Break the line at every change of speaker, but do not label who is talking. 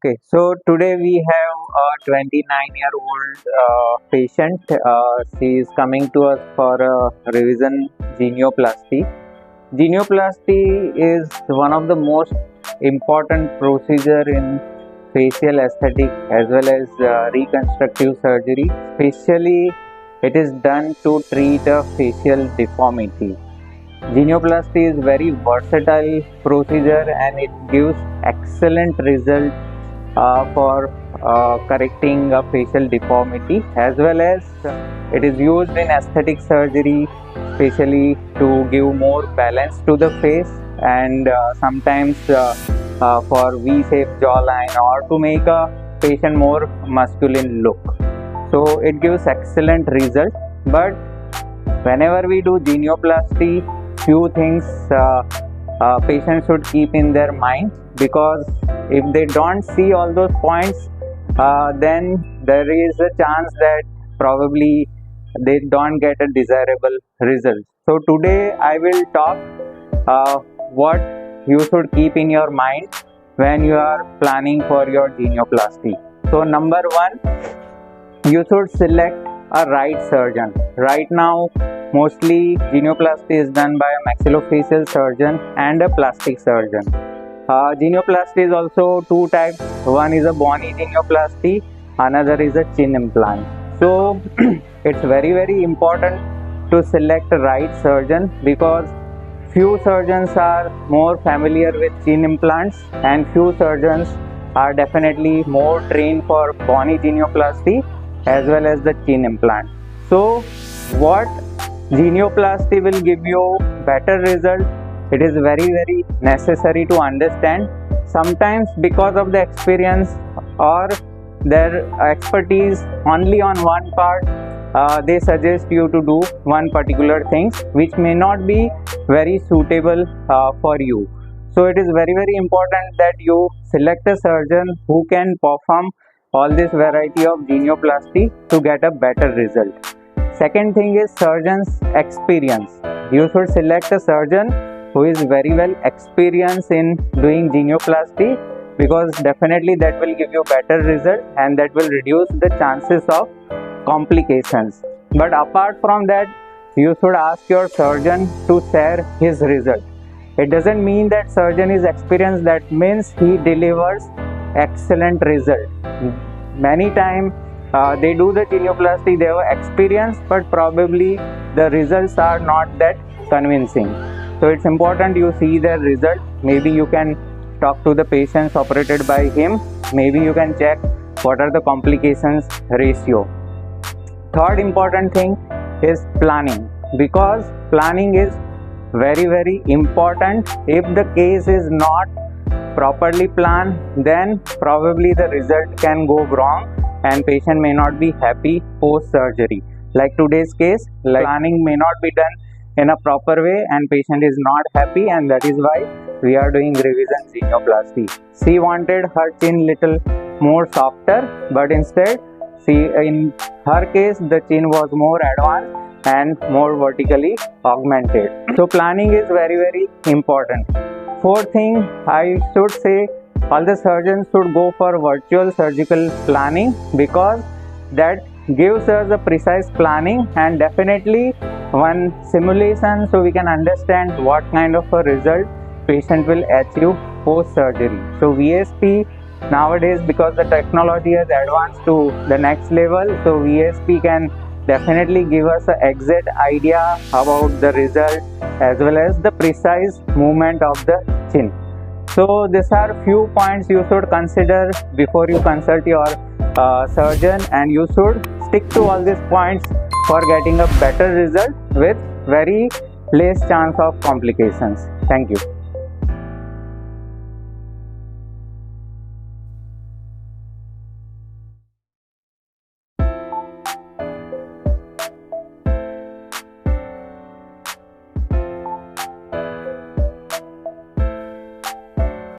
Okay, so today we have a 29-year-old patient. She is coming to us for a revision genioplasty. Genioplasty is one of the most important procedure in facial aesthetic as well as reconstructive surgery. Especially, it is done to treat a facial deformity. Genioplasty is very versatile procedure and it gives excellent result for correcting a facial deformity, as well as it is used in aesthetic surgery, especially to give more balance to the face and sometimes for V-shaped jawline or to make a patient more masculine look. So it gives excellent result. But whenever we do genioplasty, few things patients should keep in their mind, because if they don't see all those points, then there is a chance that probably they don't get a desirable result. So today I will talk what you should keep in your mind when you are planning for your genioplasty. So number one, you should select a right surgeon. Right now mostly genioplasty is done by a maxillofacial surgeon and a plastic surgeon. Genioplasty is also two types. One is a bony genioplasty, another is a chin implant. So it's very important to select a right surgeon, because few surgeons are more familiar with chin implants and few surgeons are definitely more trained for bony genioplasty as well as the chin implant. So what genioplasty will give you better result, it is very necessary to understand. Sometimes because of the experience or their expertise only on one part, they suggest you to do one particular things which may not be very suitable for you. So it is very important that you select a surgeon who can perform all this variety of genioplasty to get a better result. Second thing is surgeon's experience. You should select a surgeon who is very well experienced in doing genioplasty, because definitely that will give you better result and that will reduce the chances of complications. But apart from that, you should ask your surgeon to share his result. It doesn't mean that surgeon is experienced, that means he delivers excellent result. Many times they do the genioplasty, they have experience, but probably the results are not that convincing. So it's important you see their result. Maybe you can talk to the patients operated by him. Maybe you can check what are the complications ratio. Third important thing is planning, because planning is very important. If the case is not properly planned, then probably the result can go wrong and patient may not be happy post surgery. Like today's case, planning may not be done in a proper way and patient is not happy, and that is why we are doing revision genioplasty. She wanted her chin little more softer, but instead in her case the chin was more advanced and more vertically augmented. So planning is very important. Fourth thing, I should say all the surgeons should go for virtual surgical planning, because that gives us a precise planning and definitely one simulation, so we can understand what kind of a result patient will achieve post surgery. So VSP nowadays, because the technology has advanced to the next level, so VSP can definitely give us an exact idea about the result as well as the precise movement of the chin. So these are few points you should consider before you consult your surgeon, and you should stick to all these points for getting a better result with very less chance of complications. Thank you.